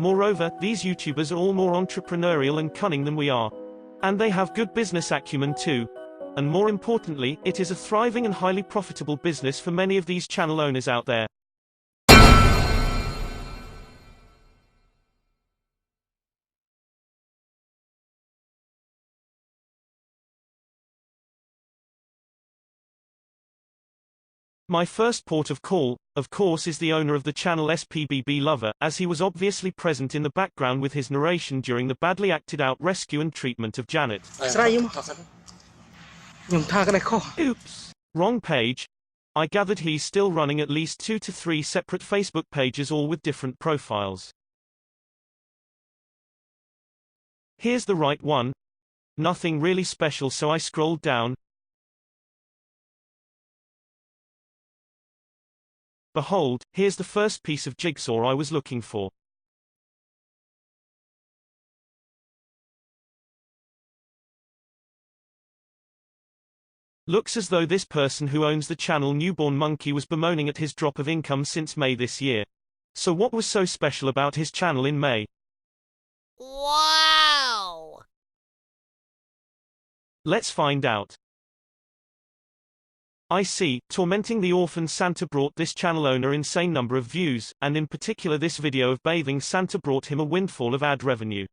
Moreover, these YouTubers are all more entrepreneurial and cunning than we are. And they have good business acumen too. And more importantly, it is a thriving and highly profitable business for many of these channel owners out there. My first port of call, of course, is the owner of the channel SPBB Lover, as he was obviously present in the background with his narration during the badly acted out rescue and treatment of Janet. Oops. Wrong page. I gathered he's still running at least 2 to 3 separate Facebook pages, all with different profiles. Here's the right one. Nothing really special, so I scrolled down. Behold, here's the first piece of jigsaw I was looking for. Looks as though this person who owns the channel Newborn Monkey was bemoaning at his drop of income since May this year. So what was so special about his channel in May? Wow! Let's find out. I see, tormenting the orphan Santa brought this channel owner insane number of views, and in particular this video of bathing Santa brought him a windfall of ad revenue.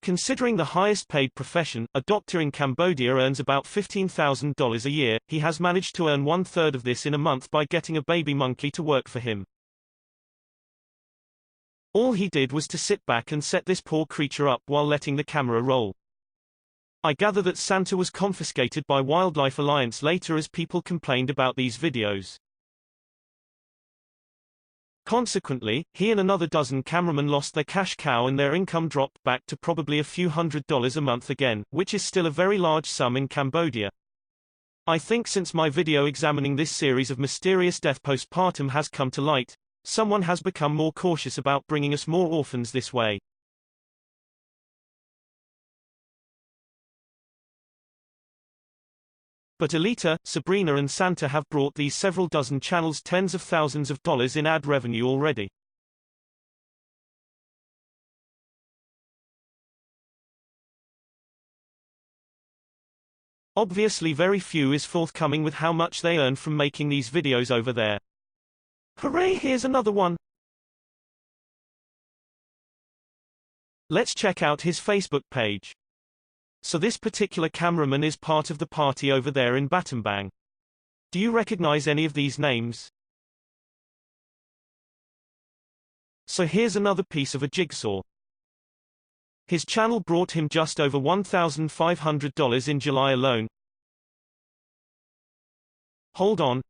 Considering the highest paid profession, a doctor in Cambodia earns about $15,000 a year, he has managed to earn 1/3 of this in a month by getting a baby monkey to work for him. All he did was to sit back and set this poor creature up while letting the camera roll. I gather that Santa was confiscated by Wildlife Alliance later as people complained about these videos. Consequently, he and another dozen cameramen lost their cash cow and their income dropped back to probably a few $100s a month again, which is still a very large sum in Cambodia. I think since my video examining this series of mysterious death postpartum has come to light, someone has become more cautious about bringing us more orphans this way. But Alita, Sabrina and Santa have brought these several dozen channels tens of thousands of dollars in ad revenue already. Obviously very few is forthcoming with how much they earn from making these videos over there. Hooray, here's another one! Let's check out his Facebook page. So this particular cameraman is part of the party over there in Battambang. Do you recognize any of these names? So here's another piece of a jigsaw. His channel brought him just over $1,500 in July alone. Hold on.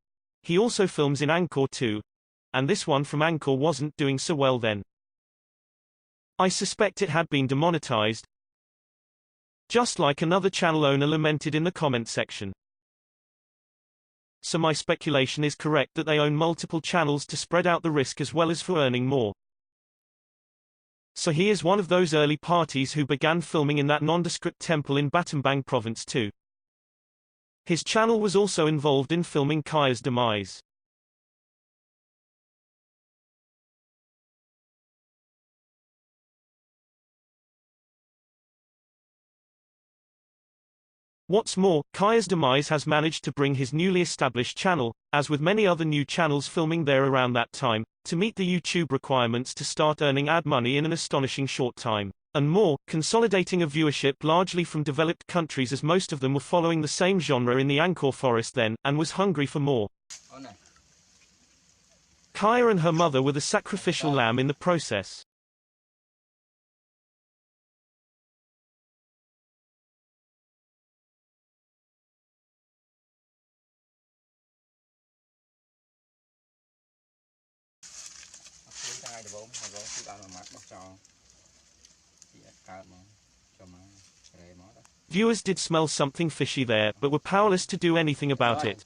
He also films in Angkor too. And this one from Angkor wasn't doing so well then. I suspect it had been demonetized. Just like another channel owner lamented in the comment section. So my speculation is correct that they own multiple channels to spread out the risk as well as for earning more. So he is one of those early parties who began filming in that nondescript temple in Battambang province too. His channel was also involved in filming Kaya's demise. What's more, Kaya's demise has managed to bring his newly established channel, as with many other new channels filming there around that time, to meet the YouTube requirements to start earning ad money in an astonishing short time. And more, consolidating a viewership largely from developed countries as most of them were following the same genre in the Angkor forest then, and was hungry for more. Kaya and her mother were the sacrificial lamb in the process. Viewers did smell something fishy there, but were powerless to do anything about it.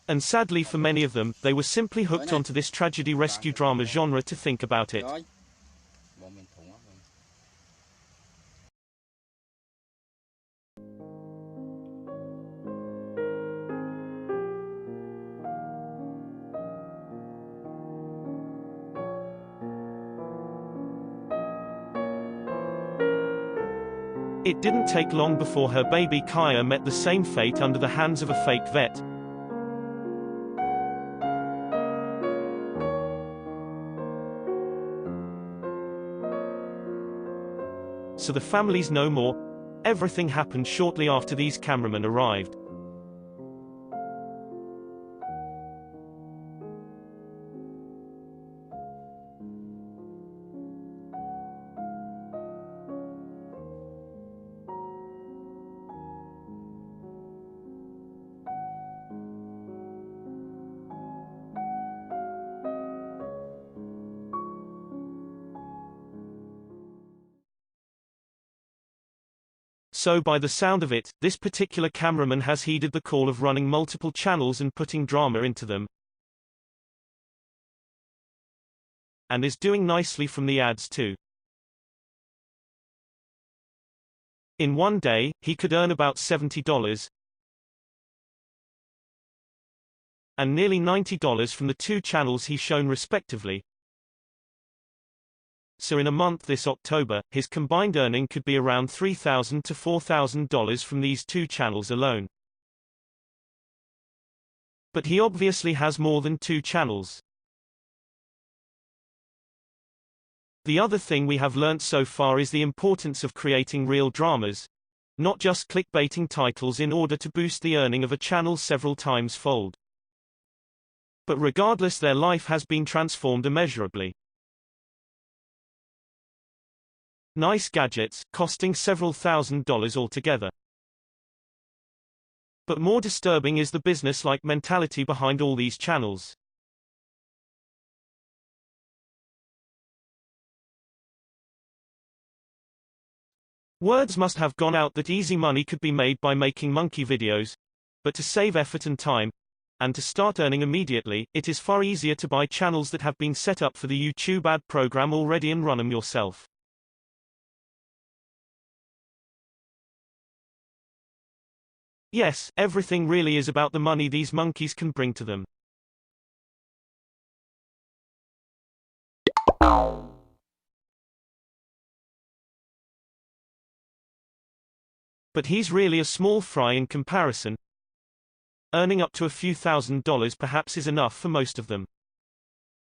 And sadly for many of them, they were simply hooked onto this tragedy rescue drama genre to think about it. It didn't take long before her baby Kaya met the same fate under the hands of a fake vet. So the family's no more. Everything happened shortly after these cameramen arrived. So by the sound of it, this particular cameraman has heeded the call of running multiple channels and putting drama into them, and is doing nicely from the ads too. In one day, he could earn about $70 and nearly $90 from the two channels he's shown respectively. So in a month this October, his combined earning could be around $3,000 to $4,000 from these two channels alone. But he obviously has more than two channels. The other thing we have learnt so far is the importance of creating real dramas, not just clickbaiting titles in order to boost the earning of a channel several times fold. But regardless, their life has been transformed immeasurably. Nice gadgets, costing several $1,000s altogether. But more disturbing is the business-like mentality behind all these channels. Words must have gone out that easy money could be made by making monkey videos, but to save effort and time, and to start earning immediately, it is far easier to buy channels that have been set up for the YouTube ad program already and run them yourself. Yes, everything really is about the money these monkeys can bring to them. But he's really a small fry in comparison. Earning up to a few $1,000s perhaps is enough for most of them.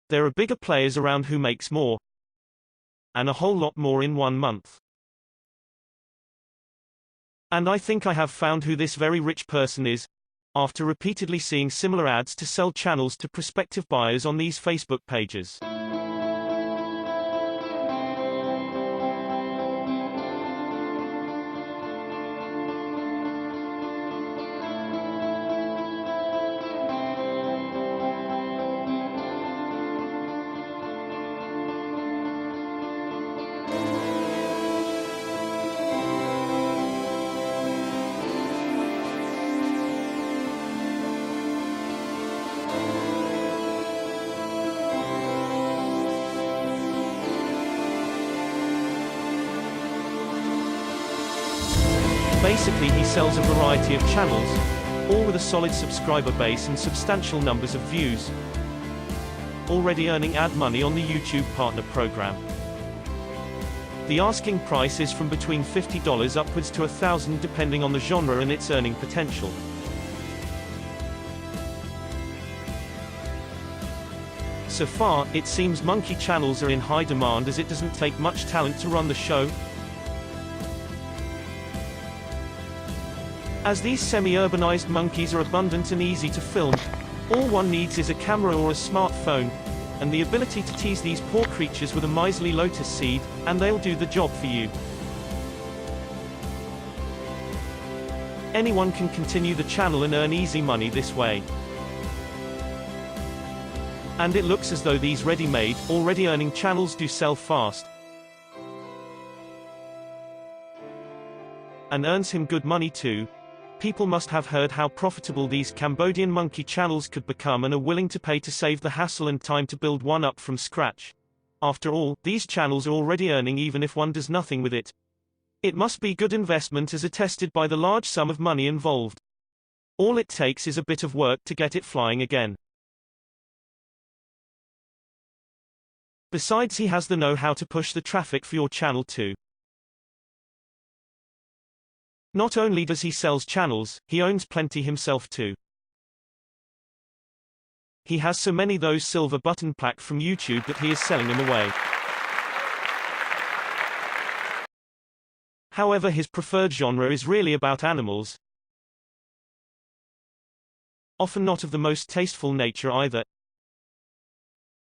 There are bigger players around who makes more, and a whole lot more in 1 month. And I think I have found who this very rich person is, after repeatedly seeing similar ads to sell channels to prospective buyers on these Facebook pages. Basically, he sells a variety of channels, all with a solid subscriber base and substantial numbers of views, already earning ad money on the YouTube Partner Program. The asking price is from between $50 upwards to $1,000 depending on the genre and its earning potential. So far, it seems monkey channels are in high demand as it doesn't take much talent to run the show. As these semi-urbanized monkeys are abundant and easy to film, all one needs is a camera or a smartphone, and the ability to tease these poor creatures with a miserly lotus seed, and they'll do the job for you. Anyone can continue the channel and earn easy money this way. And it looks as though these ready-made, already earning channels do sell fast, and earns him good money too. People must have heard how profitable these Cambodian monkey channels could become and are willing to pay to save the hassle and time to build one up from scratch. After all, these channels are already earning even if one does nothing with it. It must be good investment as attested by the large sum of money involved. All it takes is a bit of work to get it flying again. Besides, he has the know-how to push the traffic for your channel too. Not only does he sells channels, he owns plenty himself too. He has so many those silver button plaque from YouTube that he is selling them away. However, his preferred genre is really about animals. Often not of the most tasteful nature either.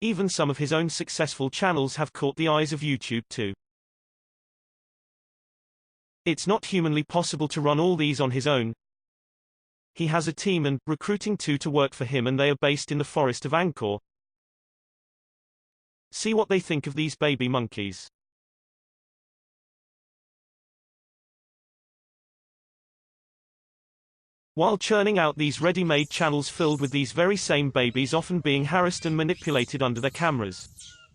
Even some of his own successful channels have caught the eyes of YouTube too. It's not humanly possible to run all these on his own. He has a team and recruiting two to work for him, and they are based in the forest of Angkor. See what they think of these baby monkeys. While churning out these ready-made channels filled with these very same babies often being harassed and manipulated under their cameras.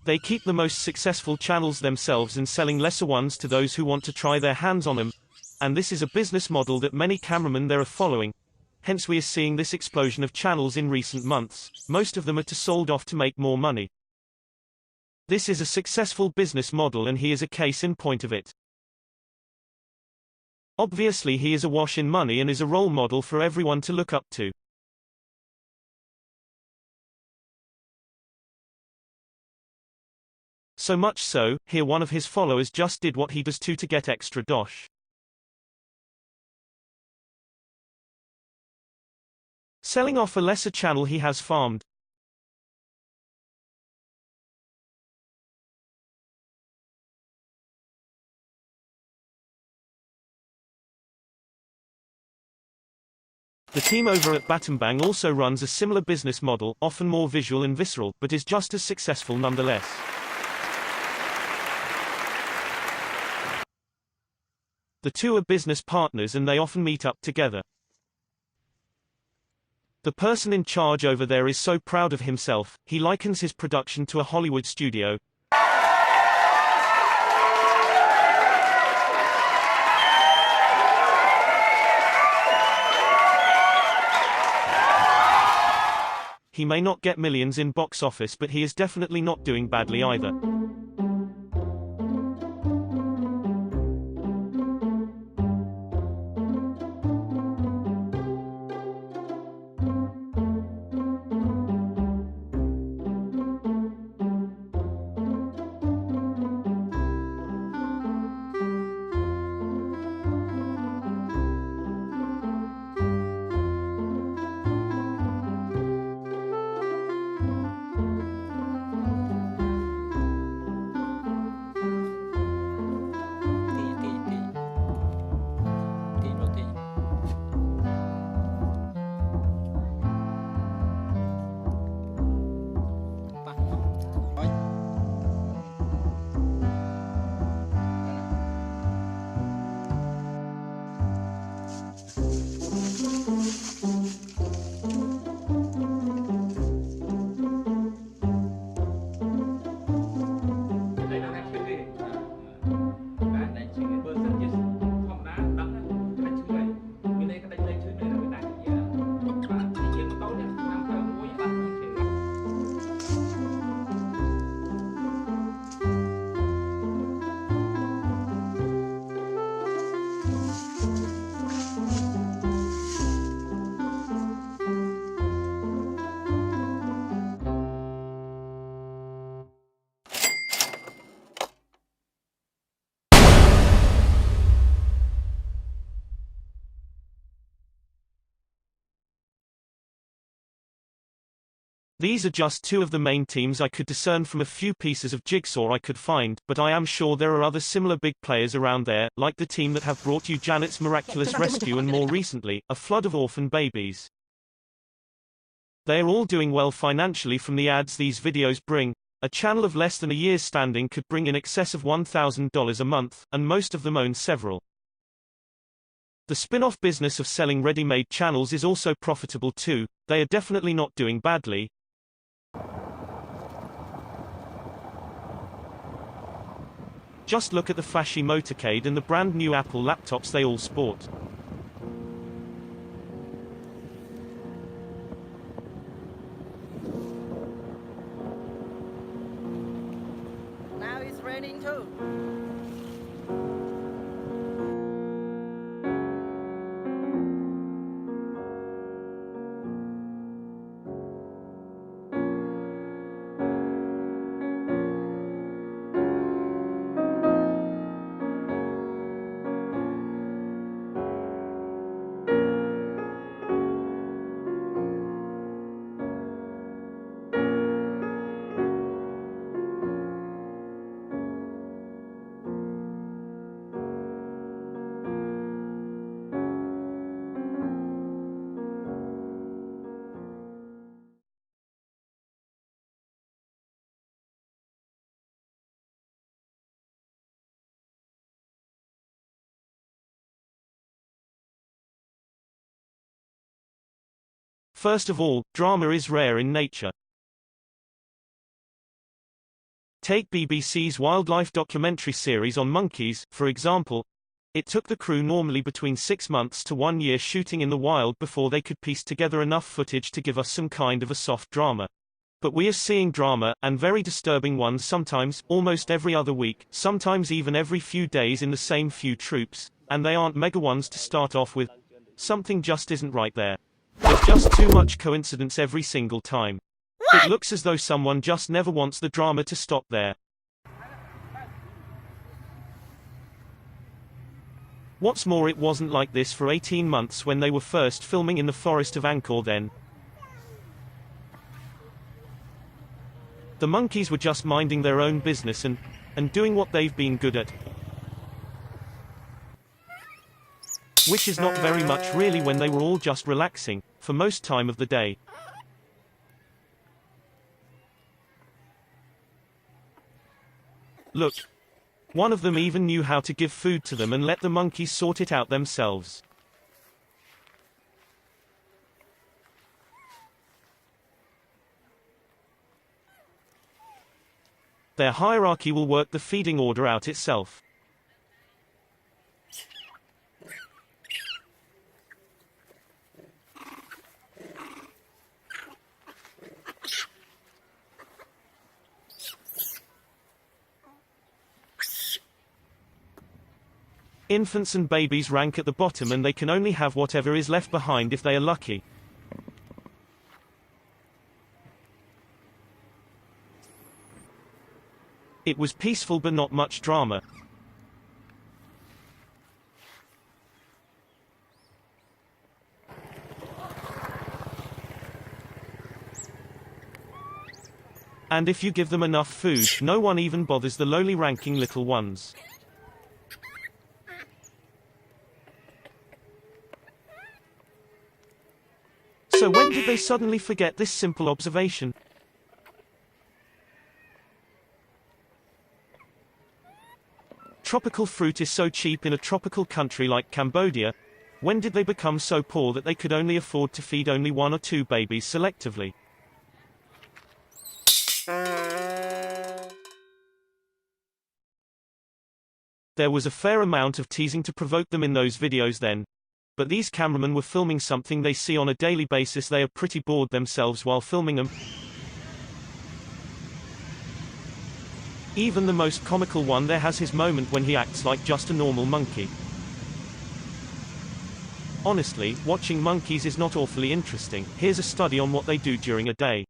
They keep the most successful channels themselves and selling lesser ones to those who want to try their hands on them. And this is a business model that many cameramen there are following. Hence we are seeing this explosion of channels in recent months. Most of them are sold off to make more money. This is a successful business model and he is a case in point of it. Obviously he is awash in money and is a role model for everyone to look up to. So much so, here one of his followers just did what he does to get extra dosh. Selling off a lesser channel he has farmed. The team over at Battambang also runs a similar business model, often more visual and visceral, but is just as successful nonetheless. The two are business partners and they often meet up together. The person in charge over there is so proud of himself, he likens his production to a Hollywood studio. He may not get millions in box office, but he is definitely not doing badly either. These are just two of the main teams I could discern from a few pieces of jigsaw I could find, but I am sure there are other similar big players around there, like the team that have brought you Janet's Miraculous Rescue and more recently, a flood of orphan babies. They are all doing well financially from the ads these videos bring. A channel of less than a year's standing could bring in excess of $1,000 a month, and most of them own several. The spin-off business of selling ready-made channels is also profitable too. They are definitely not doing badly. Just look at the flashy motorcade and the brand new Apple laptops they all sport. Now it's raining too. First of all, drama is rare in nature. Take BBC's wildlife documentary series on monkeys, for example. It took the crew normally between 6 months to 1 year shooting in the wild before they could piece together enough footage to give us some kind of a soft drama. But we are seeing drama, and very disturbing ones sometimes, almost every other week, sometimes even every few days in the same few troops, and they aren't mega ones to start off with. Something just isn't right there. There's just too much coincidence every single time. It looks as though someone just never wants the drama to stop there. What's more, it wasn't like this for 18 months when they were first filming in the forest of Angkor then. The monkeys were just minding their own business and doing what they've been good at. Which is not very much really when they were all just relaxing, for most time of the day. Look. One of them even knew how to give food to them and let the monkeys sort it out themselves. Their hierarchy will work the feeding order out itself. Infants and babies rank at the bottom, and they can only have whatever is left behind if they are lucky. It was peaceful but not much drama. And if you give them enough food, no one even bothers the lowly ranking little ones. So when did they suddenly forget this simple observation? Tropical fruit is so cheap in a tropical country like Cambodia. When did they become so poor that they could only afford to feed only 1 or 2 babies selectively? There was a fair amount of teasing to provoke them in those videos then. But these cameramen were filming something they see on a daily basis. They are pretty bored themselves while filming them. Even the most comical one there has his moment when he acts like just a normal monkey. Honestly, watching monkeys is not awfully interesting. Here's a study on what they do during a day.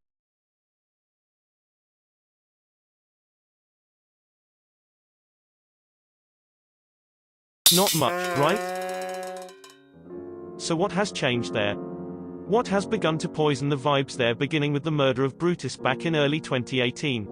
Not much, right? So what has changed there? What has begun to poison the vibes there, beginning with the murder of Brutus back in early 2018?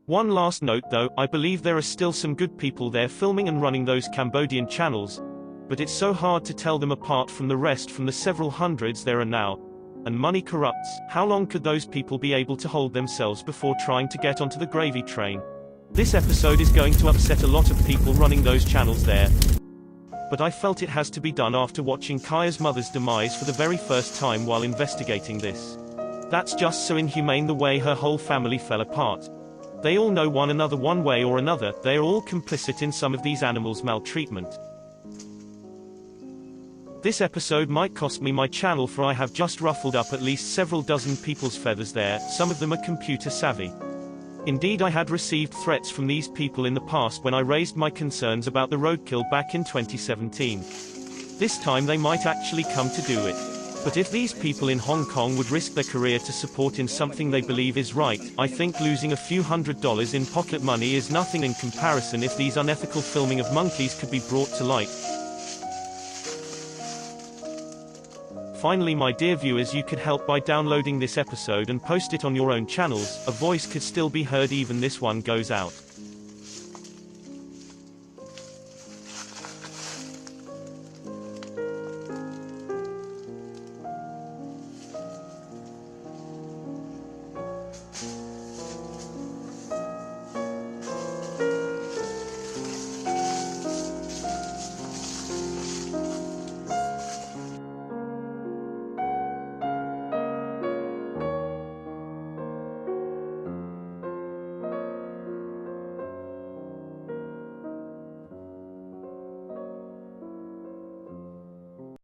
One last note though, I believe there are still some good people there filming and running those Cambodian channels, but it's so hard to tell them apart from the rest from the several hundreds there are now. And money corrupts. How long could those people be able to hold themselves before trying to get onto the gravy train? This episode is going to upset a lot of people running those channels there. But I felt it has to be done after watching Kaya's mother's demise for the very first time while investigating this. That's just so inhumane, the way her whole family fell apart. They all know one another one way or another. They are all complicit in some of these animals' maltreatment. This episode might cost me my channel, for I have just ruffled up at least several dozen people's feathers there. Some of them are computer savvy. Indeed, I had received threats from these people in the past when I raised my concerns about the roadkill back in 2017. This time they might actually come to do it. But if these people in Hong Kong would risk their career to support in something they believe is right, I think losing a few $100s in pocket money is nothing in comparison if these unethical filming of monkeys could be brought to light. Finally, my dear viewers, you could help by downloading this episode and post it on your own channels. A voice could still be heard even this one goes out.